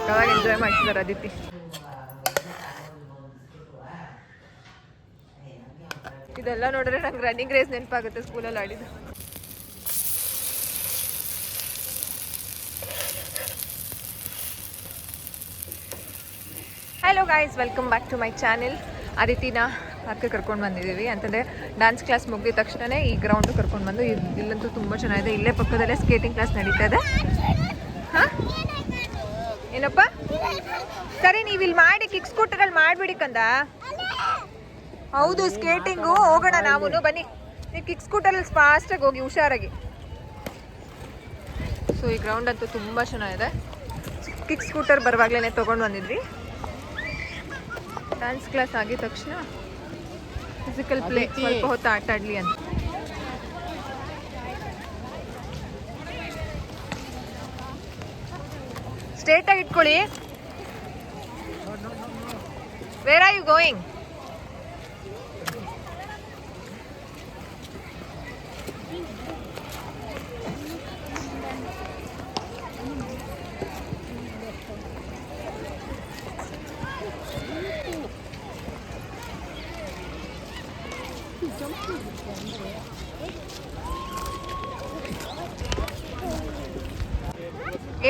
ಸಕ್ಕತ್ತಾಗಿ enjoy ಮಾಡ್ತಿದ್ದಾರೆ ಅದಿತಿ. ಇದೆಲ್ಲ ನೋಡಿದ್ರೆ ನಂಗೆ ರನ್ನಿಂಗ್ ರೇಸ್ ನೆನಪಾಗುತ್ತೆ ಸ್ಕೂಲಲ್ಲಿ ಆಡಿದ್ದು. Hello guys, welcome back to my channel. ಅದಿತಿನ ಅದಕ್ಕೆ ಕರ್ಕೊಂಡು ಬಂದಿದ್ದೀವಿ ಅಂತಂದರೆ ಡ್ಯಾನ್ಸ್ ಕ್ಲಾಸ್ ಮುಗಿದ ತಕ್ಷಣವೇ ಈ ಗ್ರೌಂಡು ಕರ್ಕೊಂಡು ಬಂದು ಇಲ್ಲಂತೂ ತುಂಬ ಚೆನ್ನಾಗಿದೆ. ಇಲ್ಲೇ ಪಕ್ಕದಲ್ಲೇ ಸ್ಕೇಟಿಂಗ್ ಕ್ಲಾಸ್ ನಡೀತಾ ಇದೆ. ಹಾಂ ಏನಪ್ಪ? ಸರಿ, ನೀವು ಇಲ್ಲಿ ಮಾಡಿ ಕಿಕ್ ಸ್ಕೂಟರಲ್ಲಿ ಮಾಡಿಬಿಡಿ ಕಂದ. ಹೌದು, ಸ್ಕೇಟಿಂಗು ಹೋಗೋಣ ನಾವು, ಬನ್ನಿ. ನೀವು ಕಿಕ್ ಸ್ಕೂಟರಲ್ಲಿ ಫಾಸ್ಟಾಗಿ ಹೋಗಿ ಹುಷಾರಾಗಿ. ಸೊ ಈ ಗ್ರೌಂಡ್ ಅಂತೂ ತುಂಬ ಚೆನ್ನಾಗಿದೆ. ಕಿಕ್ ಸ್ಕೂಟರ್ ಬರುವಾಗಲೇ ತೊಗೊಂಡು ಬಂದಿದ್ವಿ. ಡ್ಯಾನ್ಸ್ ಕ್ಲಾಸ್ ಆಗಿದ ತಕ್ಷಣ ಫಿಸಿಕಲ್ ಪ್ಲೇ ಸ್ವಲ್ಪ ಹೊತ್ತು ಆಟ ಆಡಲಿ ಅಂತ. ಸ್ಟ್ರೇಟಾಗಿ ಇಟ್ಕೊಳ್ಳಿ. Where are you going?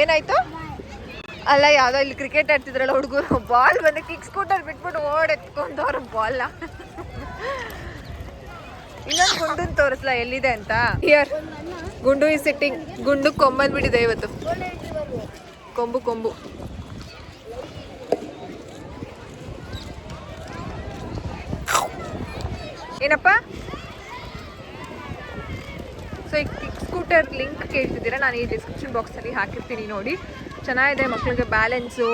ಏನಾಯ್ತು? ಅಲ್ಲ, ಯಾವುದೋ ಇಲ್ಲಿ ಕ್ರಿಕೆಟ್ ಆಡ್ತಿದ್ರಲ್ಲ ಹುಡುಗರು, ಬಾಲ್ ಬಂದು ಕಿಕ್ ಸ್ಕೂಟರ್ ಬಿಟ್ಬಿಟ್ಟು ಓಡೆತ್ಕೊಂಡವ್ರು ಬಾಲ್ನ. ಇನ್ನೊಂದು ಗುಂಡು ತೋರಿಸ್ಲಾ ಎಲ್ಲಿದೆ ಅಂತ? ಹಿಯರ್ ಗುಂಡು ಈ ಸಿಟ್ಟಿಂಗ್. ಗುಂಡು ಕೊಂಬಂದ್ಬಿಟ್ಟಿದೆ ಇವತ್ತು, ಕೊಂಬು. ಏನಪ್ಪ? ಸೊ ಈ ಕಿಕ್ ಸ್ಕೂಟರ್ ಲಿಂಕ್ ಕೇಳ್ತಿದ್ದೀರಾ, ನಾನು ಈ ಡಿಸ್ಕ್ರಿಪ್ಷನ್ ಬಾಕ್ಸಲ್ಲಿ ಹಾಕಿರ್ತೀನಿ ನೋಡಿ. ಚೆನ್ನಾಗಿದೆ, ಮಕ್ಕಳಿಗೆ ಬ್ಯಾಲೆನ್ಸು,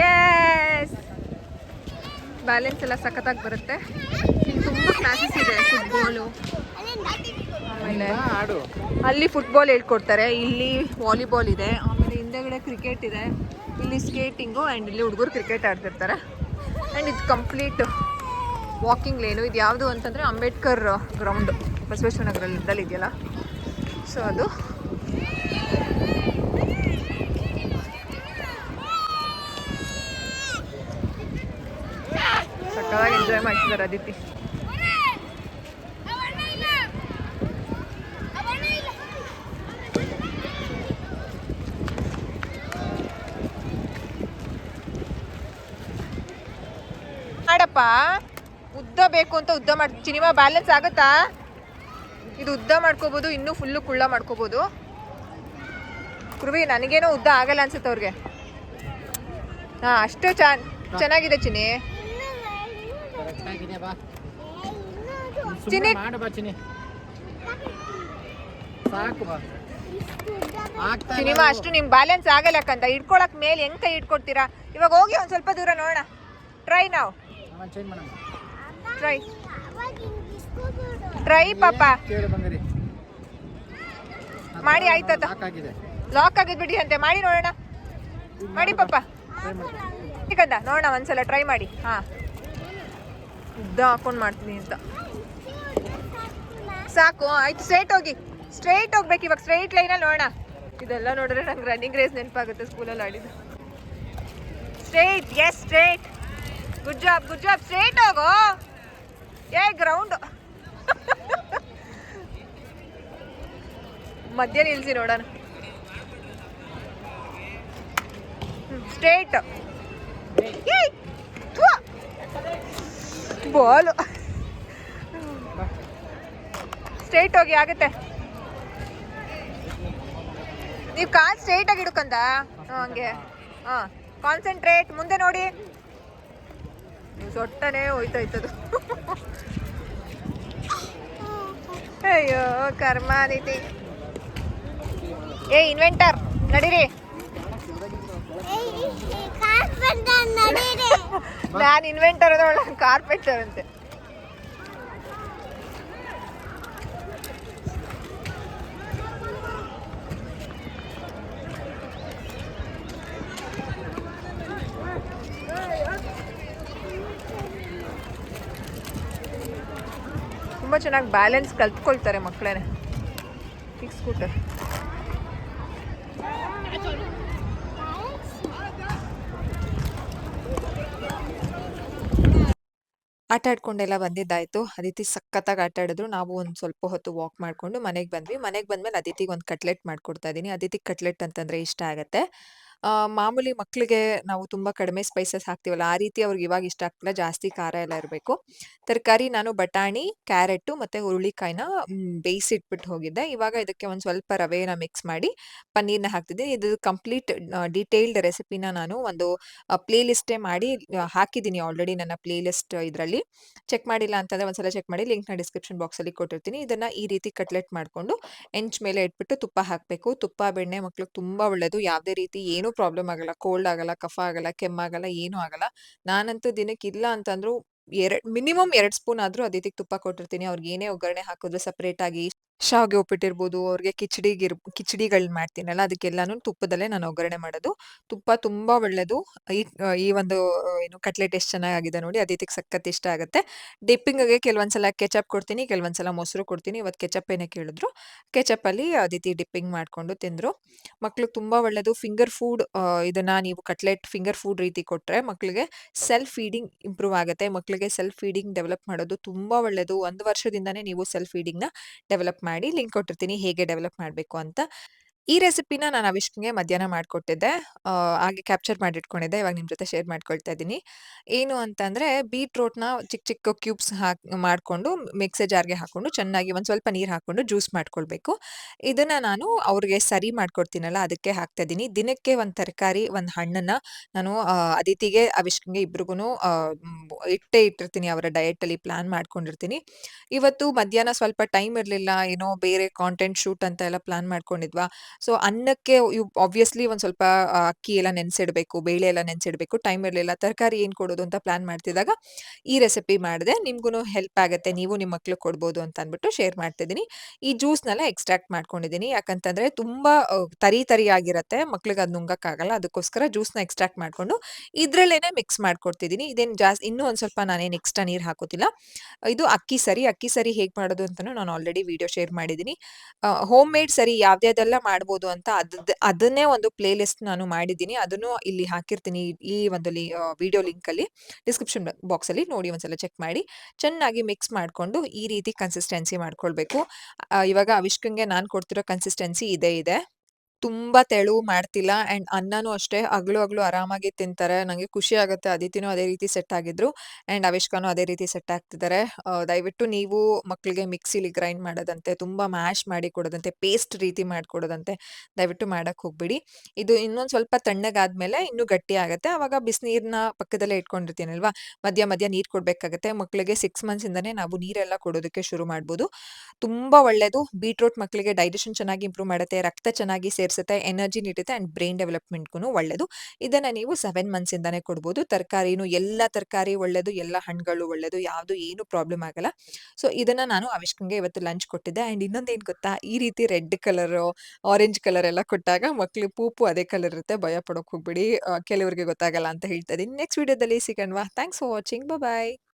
ಎಸ್ ಬ್ಯಾಲೆನ್ಸ್ ಎಲ್ಲ ಸಖತ್ತಾಗಿ ಬರುತ್ತೆ. ಇಲ್ಲಿ ತುಂಬ ಕ್ಲಾಸಸ್ ಇದೆ. ಫುಟ್ಬಾಲು, ಆಮೇಲೆ ಅಲ್ಲಿ ಫುಟ್ಬಾಲ್ ಹೇಳ್ಕೊಡ್ತಾರೆ, ಇಲ್ಲಿ ವಾಲಿಬಾಲ್ ಇದೆ, ಆಮೇಲೆ ಹಿಂದೆಗಡೆ ಕ್ರಿಕೆಟ್ ಇದೆ, ಇಲ್ಲಿ ಸ್ಕೇಟಿಂಗು ಆ್ಯಂಡ್ ಇಲ್ಲಿ ಹುಡುಗರು ಕ್ರಿಕೆಟ್ ಆಡ್ತಿರ್ತಾರೆ. ಆ್ಯಂಡ್ ಇದು ಕಂಪ್ಲೀಟ್ ವಾಕಿಂಗ್ ಲೇನು. ಇದು ಯಾವುದು ಅಂತಂದರೆ ಅಂಬೇಡ್ಕರ್ ಗ್ರೌಂಡು, ಬಸವೇಶ್ವರ ನಗರದಲ್ಲಿ ಇದೆಯಲ್ಲ, ಸೊ ಅದು. ಸಕ್ಕತ್ತಾಗಿ ಎಂಜಾಯ್ ಮಾಡ್ತಿದ್ದಾರೆ ಅದಿತಿ. ಮಾಡಪ್ಪ, ಉದ್ದ ಬೇಕು ಅಂತ ಉದ್ದ ಮಾಡ್ತೀನಿ. ಚಿನಿಮಾ ಬ್ಯಾಲೆನ್ಸ್ ಆಗುತ್ತಾ? ಇದು ಉದ್ದ ಮಾಡ್ಕೋಬೋದು, ಇನ್ನೂ ಫುಲ್ಲು ಕುಳ್ಳ ಮಾಡ್ಕೋಬೋದು. ಕುರುವಿ, ನನಗೇನೋ ಉದ್ದ ಆಗಲ್ಲ ಅನ್ಸುತ್ತೆ ಅವ್ರಿಗೆ. ಹಾಂ, ಅಷ್ಟು ಚೆನ್ನಾಗಿದೆ ಚಿನಿ. ಸಿನಿಮಾ ಅಷ್ಟು ನಿಮ್ ಬ್ಯಾಲೆನ್ಸ್ ಆಗಲ್ಲಕ್ಕಂತ ಹಿಡ್ಕೊಳಕ್ ಮೇಲೆ ಹೆಂಗ್ ಕೈ ಇಟ್ಕೊಡ್ತೀರಾ? ಇವಾಗ ಹೋಗಿ ಒಂದ್ ಸ್ವಲ್ಪ ದೂರ ನೋಡೋಣ. ಟ್ರೈ ನಾವು ಟ್ರೈ ಪಾಪ ಮಾಡಿ. ಆಯ್ತಾ? ಲಾಕ್ ಆಗಿದ್ ಬಿಡಿ ಅಂತೆ, ಮಾಡಿ ನೋಡೋಣ. ಮಾಡಿ ಪಾಪ ಕಂದ, ನೋಡೋಣ ಒಂದ್ಸಲ ಟ್ರೈ ಮಾಡಿ. ಹಾ, ಉದ್ದ ಹಾಕೊಂಡು ಮಾಡ್ತೀನಿ ಅಂತ. ಸಾಕು, ಆಯ್ತು. ಸ್ಟ್ರೈಟ್ ಹೋಗ್ಬೇಕು ಇವಾಗ, ಸ್ಟ್ರೈಟ್ ಲೈನಲ್ಲಿ ನೋಡೋಣ. ಇದೆಲ್ಲ ನೋಡಿದ್ರೆ ನಂಗೆ ರನ್ನಿಂಗ್ ರೇಸ್ ನೆನಪಾಗುತ್ತೆ ಸ್ಕೂಲಲ್ಲಿ ಆಡಿದ್ದು. Straight, yes straight. Good job. Straight ಹೋಗೋ. ಗ್ರೌಂಡ್ ಮಧ್ಯ ನಿಲ್ಸಿ ನೋಡೋಣ. ಸ್ಟ್ರೈಟ್ ಬಾಲು. ಸ್ಟ್ರೈಟ್ ಹೋಗಿ, ಆಗುತ್ತೆ. ನೀವು ಕಾಲ್ ಸ್ಟ್ರೈಟ್ ಆಗಿ ಹಿಡ್ಕಂದ ಹಂಗೆ. ಹಾಂ, ಕಾನ್ಸಂಟ್ರೇಟ್. ಮುಂದೆ ನೋಡಿ, ಸೊಟ್ಟನೆ ಹೋಯ್ತಾಯ್ತದು. ಅಯ್ಯೋ ಕರ್ಮ ನೀತಿ. ಇನ್ವೆಂಟರ್ ನಡೀರಿ. ನಾನು ಇನ್ವೆಂಟರ್ ಅದ, ಕಾರ್ಪೆಂಟರ್ ಅಂತೆ. ತುಂಬ ಚೆನ್ನಾಗಿ ಬ್ಯಾಲೆನ್ಸ್ ಕಲ್ತ್ಕೊಳ್ತಾರೆ ಮಕ್ಕಳೇ. ಕಿಕ್ ಸ್ಕೂಟರ್ ಆಟ ಆಡ್ಕೊಂಡೆಲ್ಲ ಬಂದಿದ್ದಾಯ್ತು. ಅದಿತಿ ಸಖತ್ತಾಗಿ ಆಟ ಆಡಿದ್ರು. ನಾವು ಒಂದ್ ಸ್ವಲ್ಪ ಹೊತ್ತು ವಾಕ್ ಮಾಡ್ಕೊಂಡು ಮನೆಗ್ ಬಂದ್ವಿ. ಮನೆಗ್ ಬಂದ್ಮೇಲೆ ಅದಿತಿಗೆ ಒಂದು ಕಟ್ಲೆಟ್ ಮಾಡ್ಕೊಡ್ತಾ ಇದೀನಿ. ಅದಿತಿಗ್ ಕಟ್ಲೆಟ್ ಅಂತಂದ್ರೆ ಇಷ್ಟ ಆಗತ್ತೆ. ಮಾಮೂಲಿ ಮಕ್ಳಿಗೆ ನಾವು ತುಂಬಾ ಕಡಿಮೆ ಸ್ಪೈಸಸ್ ಹಾಕ್ತೀವಲ್ಲ, ಆ ರೀತಿ ಅವ್ರಿಗೆ ಇವಾಗ ಇಷ್ಟ ಆಗ್ತಿಲ್ಲ. ಜಾಸ್ತಿ ಖಾರ ಎಲ್ಲ ಇರ್ಬೇಕು. ತರಕಾರಿ ನಾನು ಬಟಾಣಿ, ಕ್ಯಾರೆಟು ಮತ್ತೆ ಹುರುಳಿಕಾಯಿನ ಬೇಯಿಸಿಟ್ಬಿಟ್ಟು ಹೋಗಿದ್ದೆ. ಇವಾಗ ಇದಕ್ಕೆ ಒಂದ್ ಸ್ವಲ್ಪ ರವೆನ ಮಿಕ್ಸ್ ಮಾಡಿ ಪನ್ನೀರ್‌ನ ಹಾಕ್ತಿದ್ದೀನಿ. ಇದು ಕಂಪ್ಲೀಟ್ ಡೀಟೇಲ್ಡ್ ರೆಸಿಪಿನ ನಾನು ಒಂದು ಪ್ಲೇ ಲಿಸ್ಟೇ ಮಾಡಿ ಹಾಕಿದ್ದೀನಿ ಆಲ್ರೆಡಿ ನನ್ನ ಪ್ಲೇ ಲಿಸ್ಟ್ ಇದ್ರಲ್ಲಿ. ಚೆಕ್ ಮಾಡಿಲ್ಲ ಅಂತಂದ್ರೆ ಒಂದ್ಸಲ ಚೆಕ್ ಮಾಡಿ. ಲಿಂಕ್‌ನ ಡಿಸ್ಕ್ರಿಪ್ಷನ್ ಬಾಕ್ಸಲ್ಲಿ ಕೊಟ್ಟಿರ್ತೀನಿ. ಇದನ್ನ ಈ ರೀತಿ ಕಟ್ಲೆಟ್ ಮಾಡ್ಕೊಂಡು ಹೆಂಚ್ ಮೇಲೆ ಇಟ್ಬಿಟ್ಟು ತುಪ್ಪ ಹಾಕ್ಬೇಕು. ತುಪ್ಪ, ಬೆಣ್ಣೆ ಮಕ್ಳಿಗೆ ತುಂಬಾ ಒಳ್ಳೇದು. ಯಾವ್ದೇ ರೀತಿ ಏನೂ ಪ್ರಾಬ್ಲಮ್ ಆಗಲ್ಲ. ಕೋಲ್ಡ್ ಆಗಲ್ಲ, ಕಫ ಆಗಲ್ಲ, ಕೆಮ್ಮಾಗಲ್ಲ, ಏನೂ ಆಗಲ್ಲ. ನಾನಂತೂ ದಿನಕ್ಕೆ ಇಲ್ಲ ಅಂತಂದ್ರೂ ಮಿನಿಮಮ್ 2 ಸ್ಪೂನ್ ಆದ್ರೂ ಅದಿತಿಗೆ ತುಪ್ಪ ಕೊಟ್ಟಿರ್ತೀನಿ. ಅವ್ರಿಗೆ ಏನೇ ಒಗ್ಗರಣೆ ಹಾಕಿದ್ರು ಸಪರೇಟ್ ಆಗಿ ಶಾವ್ಗೆ ಉಪ್ಪಿಟ್ಟಿರ್ಬೋದು, ಅವ್ರಿಗೆ ಕಿಚಡಿಗಳ್ನ ಮಾಡ್ತೀನಲ್ಲ ಅದಕ್ಕೆಲ್ಲಾನು ತುಪ್ಪದಲ್ಲೇ ನಾನು ಒಗ್ಗರಣೆ ಮಾಡೋದು. ತುಪ್ಪ ತುಂಬಾ ಒಳ್ಳೇದು. ಈ ಒಂದು ಏನು ಕಟ್ಲೆಟ್ ಎಷ್ಟ್ ಚೆನ್ನಾಗಾಗಿದೆ ನೋಡಿ. ಅದಿತಿಗೆ ಸಖತ್ ಇಷ್ಟ ಆಗುತ್ತೆ. ಡಿಪ್ಪಿಂಗಿಗೆ ಕೆಲವೊಂದ್ಸಲ ಕೆಚಪ್ ಕೊಡ್ತೀನಿ, ಕೆಲವೊಂದ್ಸಲ ಮೊಸರು ಕೊಡ್ತೀನಿ. ಇವತ್ತು ಕೆಚಪ್ಪೇನೆ ಕೇಳಿದ್ರು. ಕೆಚಪ್ಪಲ್ಲಿ ಅದಿತಿ ಡಿಪ್ಪಿಂಗ್ ಮಾಡ್ಕೊಂಡು ತಿಂದ್ರು. ಮಕ್ಳಿಗೆ ತುಂಬಾ ಒಳ್ಳೇದು. ಫಿಂಗರ್ ಫುಡ್ ಇದನ್ನ ನೀವು ಕಟ್ಲೆಟ್ ಫಿಂಗರ್ ಫುಡ್ ರೀತಿ ಕೊಟ್ರೆ ಮಕ್ಳಿಗೆ ಸೆಲ್ಫ್ ಫೀಡಿಂಗ್ ಇಂಪ್ರೂವ್ ಆಗುತ್ತೆ. ಮಕ್ಳಿಗೆ ಸೆಲ್ಫ್ ಫೀಡಿಂಗ್ ಡೆವಲಪ್ ಮಾಡೋದು ತುಂಬಾ ಒಳ್ಳೇದು. 1 ವರ್ಷದಿಂದಾನೇ ನೀವು ಸೆಲ್ಫ್ ಫೀಡಿಂಗ್‌ನ ಡೆವಲಪ್ ಮಾಡಿ ಲಿಂಕ್ ಕೊಟ್ಟಿರ್ತೀನಿ ಹೇಗೆ ಡೆವಲಪ್ ಮಾಡ್ಬೇಕು ಅಂತ. ಈ ರೆಸಿಪಿನ ನಾನು ಅವಿಷ್‌ಗೆ ಮಧ್ಯಾಹ್ನ ಮಾಡ್ಕೊಟ್ಟಿದ್ದೆ. ಹಾಗೆ ಕ್ಯಾಪ್ಚರ್ ಮಾಡಿ ಇಟ್ಕೊಂಡಿದ್ದೆ. ಇವಾಗ ನಿಮ್ ಜೊತೆ ಶೇರ್ ಮಾಡ್ಕೊಳ್ತಾ ಇದ್ದೀನಿ. ಏನು ಅಂತಂದ್ರೆ ಬೀಟ್ರೂಟ್‌ನ ಚಿಕ್ಕ ಚಿಕ್ಕ ಕ್ಯೂಬ್ಸ್ ಮಾಡ್ಕೊಂಡು ಮಿಕ್ಸಿ ಜಾರ್‌ಗೆ ಹಾಕೊಂಡು ಚೆನ್ನಾಗಿ ಒಂದ್ ಸ್ವಲ್ಪ ನೀರ್ ಹಾಕೊಂಡು ಜ್ಯೂಸ್ ಮಾಡ್ಕೊಳ್ಬೇಕು. ಇದನ್ನ ನಾನು ಅವ್ರಿಗೆ ಸರಿ ಮಾಡ್ಕೊಡ್ತೀನಲ್ಲ ಅದಕ್ಕೆ ಹಾಕ್ತಾ ಇದ್ದೀನಿ. ದಿನಕ್ಕೆ ಒಂದ್ ತರಕಾರಿ, ಒಂದ್ ಹಣ್ಣನ್ನ ನಾನು ಅದಿತಿಗೆ, ಅವಿಷ್‌ಗೆ ಇಬ್ರಿಗೂನು ಇಟ್ಟೇ ಇಟ್ಟಿರ್ತೀನಿ. ಅವರ ಡಯಟಲ್ಲಿ ಪ್ಲಾನ್ ಮಾಡ್ಕೊಂಡಿರ್ತೀನಿ. ಇವತ್ತು ಮಧ್ಯಾಹ್ನ ಸ್ವಲ್ಪ ಟೈಮ್ ಇರ್ಲಿಲ್ಲ. ಏನೋ ಬೇರೆ ಕಾಂಟೆಂಟ್ ಶೂಟ್ ಅಂತ ಎಲ್ಲ ಪ್ಲಾನ್ ಮಾಡ್ಕೊಂಡಿದ್ವಾ. ಸೊ, ಅನ್ನಕ್ಕೆ ಆಬ್ವಿಯಸ್ಲಿ ಒಂದ್ ಸ್ವಲ್ಪ ಅಕ್ಕಿ ಎಲ್ಲ ನೆನ್ಸಿಡ್ಬೇಕು, ಬೇಳೆ ಎಲ್ಲ ನೆನ್ಸಿಡ್ಬೇಕು. ಟೈಮ್ ಇರ್ಲಿಲ್ಲ. ತರಕಾರಿ ಏನ್ ಕೊಡೋದು ಅಂತ ಪ್ಲಾನ್ ಮಾಡ್ತಿದ್ದಾಗ ಈ ರೆಸಿಪಿ ಮಾಡ್ದೆ. ನಿಮ್ಗೂನು ಹೆಲ್ಪ್ ಆಗತ್ತೆ. ನೀವು ನಿಮ್ ಮಕ್ಳಿಗೆ ಕೊಡ್ಬೋದು ಅಂತ ಅನ್ಬಿಟ್ಟು ಶೇರ್ ಮಾಡ್ತಿದ್ದೀನಿ. ಈ ಜ್ಯೂಸ್‌ನೆಲ್ಲ ಎಕ್ಸ್ಟ್ರಾಕ್ಟ್ ಮಾಡ್ಕೊಂಡಿದ್ದೀನಿ. ಯಾಕಂತಂದ್ರೆ ತುಂಬಾ ತರಿ ಆಗಿರತ್ತೆ. ಮಕ್ಳಿಗೆ ಅದ್ ನುಂಗಕ್ಕಾಗಲ್ಲ. ಅದಕ್ಕೋಸ್ಕರ ಜ್ಯೂಸ್‌ನ ಎಕ್ಸ್ಟ್ರಾಕ್ಟ್ ಮಾಡ್ಕೊಂಡು ಇದ್ರಲ್ಲೇನೆ ಮಿಕ್ಸ್ ಮಾಡ್ಕೊಡ್ತಿದ್ದೀನಿ. ಇದೇನ್ ಇನ್ನೂ ಒಂದ್ ಸ್ವಲ್ಪ ನಾನೇನ್ ಎಕ್ಸ್ಟ್ರಾ ನೀರ್ ಹಾಕೋತಿಲ್ಲ. ಇದು ಅಕ್ಕಿ ಸರಿ. ಅಕ್ಕಿ ಸರಿ ಹೇಗ್ ಮಾಡೋದು ಅಂತಾನು ನಾನು ಆಲ್ರೆಡಿ ವಿಡಿಯೋ ಶೇರ್ ಮಾಡಿದ್ದೀನಿ. ಹೋಮ್ ಮೇಡ್ ಸರಿ ಯಾವ್ದ್ಯಾವ್ದೆಲ್ಲ ಮಾಡ್ಬೋದು ಅಂತ ಅದನ್ನೇ ಒಂದು ಪ್ಲೇ ಲಿಸ್ಟ್ ನಾನು ಮಾಡಿದ್ದೀನಿ. ಅದನ್ನು ಇಲ್ಲಿ ಹಾಕಿರ್ತೀನಿ ಈ ಒಂದು ವಿಡಿಯೋ ಲಿಂಕಲ್ಲಿ ಡಿಸ್ಕ್ರಿಪ್ಷನ್ ಬಾಕ್ಸಲ್ಲಿ ನೋಡಿ ಒಂದ್ಸಲ ಚೆಕ್ ಮಾಡಿ. ಚೆನ್ನಾಗಿ ಮಿಕ್ಸ್ ಮಾಡ್ಕೊಂಡು ಈ ರೀತಿ ಕನ್ಸಿಸ್ಟೆನ್ಸಿ ಮಾಡ್ಕೊಳ್ಬೇಕು. ಇವಾಗ ಅವಿಷ್ಕಂಗೆ ನಾನ್ ಕೊಡ್ತಿರೋ ಕನ್ಸಿಸ್ಟೆನ್ಸಿ ಇದೇ ಇದೆ. ತುಂಬಾ ತೆಳು ಮಾಡ್ತಿಲ್ಲ ಅಂಡ್ ಅನ್ನನೂ ಅಷ್ಟೇ ಅಗ್ಳು ಅಗ್ಳು ಆರಾಮಾಗಿ ತಿಂತಾರೆ. ನಂಗೆ ಖುಷಿ ಆಗುತ್ತೆ. ಅದಿತಿನೂ ಅದೇ ರೀತಿ ಸೆಟ್ ಆಗಿದ್ರು ಅಂಡ್ ಅವಿಷ್ಕಾನು ಅದೇ ರೀತಿ ಸೆಟ್ ಆಗ್ತಿದ್ದಾರೆ. ದಯವಿಟ್ಟು ನೀವು ಮಕ್ಳಿಗೆ ಮಿಕ್ಸಿಲಿ ಗ್ರೈಂಡ್ ಮಾಡೋದಂತೆ, ತುಂಬಾ ಮ್ಯಾಶ್ ಮಾಡಿ ಕೊಡೋದಂತೆ, ಪೇಸ್ಟ್ ರೀತಿ ಮಾಡ್ಕೊಡೋದಂತೆ ದಯವಿಟ್ಟು ಮಾಡಕ್ ಹೋಗ್ಬೇಡಿ. ಇದು ಇನ್ನೊಂದ್ ಸ್ವಲ್ಪ ತಣ್ಣಗಾದ್ಮೇಲೆ ಇನ್ನೂ ಗಟ್ಟಿ ಆಗತ್ತೆ. ಅವಾಗ ಬಿಸಿನೀರ್‌ನ ಪಕ್ಕದಲ್ಲೇ ಇಟ್ಕೊಂಡಿರ್ತೀನಲ್ವಾ, ಮಧ್ಯ ಮಧ್ಯ ನೀರ್ ಕೊಡ್ಬೇಕಾಗತ್ತೆ. ಮಕ್ಳಿಗೆ 6 ಮಂತ್ಸ್ ಇಂದಾನೇ ನಾವು ನೀರೆಲ್ಲ ಕೊಡೋದಕ್ಕೆ ಶುರು ಮಾಡ್ಬೋದು. ತುಂಬಾ ಒಳ್ಳೇದು. ಬೀಟ್ರೂಟ್ ಮಕ್ಳಿಗೆ ಡೈಜೆಷನ್ ಚೆನ್ನಾಗಿ ಇಂಪ್ರೂವ್ ಮಾಡುತ್ತೆ, ರಕ್ತ ಚೆನ್ನಾಗಿ ಸೇರ್ಸುತ್ತೆ, ಎನರ್ಜಿ ನೀಡುತ್ತೆ ಅಂಡ್ ಬ್ರೈನ್ ಡೆವಲಪ್‌ಮೆಂಟ್‌ಗೂನು ಒಳ್ಳೇದು. ಇದನ್ನ ನೀವು 7 ಮಂತ್ಸ್ ಇಂದಾನೇ ಕೊಡ್ಬೋದು. ತರಕಾರಿನೂ ಎಲ್ಲಾ ತರಕಾರಿ ಒಳ್ಳೇದು, ಎಲ್ಲಾ ಹಣ್ಣುಗಳು ಒಳ್ಳೇದು. ಯಾವ್ದು ಏನು ಪ್ರಾಬ್ಲಮ್ ಆಗಲ್ಲ. ಸೊ, ಇದನ್ನ ನಾನು ಅವಿಷ್ಕಂಗೆ ಇವತ್ತು ಲಂಚ್ ಕೊಟ್ಟಿದ್ದೆ ಅಂಡ್ ಇನ್ನೊಂದೇನ್ ಗೊತ್ತಾ? ಈ ರೀತಿ ರೆಡ್ ಕಲರು, ಆರೆಂಜ್ ಕಲರ್ ಎಲ್ಲ ಕೊಟ್ಟಾಗ ಮಕ್ಳು ಪೂಪು ಅದೇ ಕಲರ್ ಇರುತ್ತೆ. ಭಯ ಪಡೋಕ್ ಹೋಗ್ಬೇಡಿ. ಕೆಲವ್ರಿಗೆ ಗೊತ್ತಾಗಲ್ಲ ಅಂತ ಹೇಳ್ತಾ ಇದೀನಿ. ನೆಕ್ಸ್ಟ್ ವಿಡಿಯೋದಲ್ಲಿ ಸಿಗೋಣವಾ? Thanks for watching. ಬಾಯ್.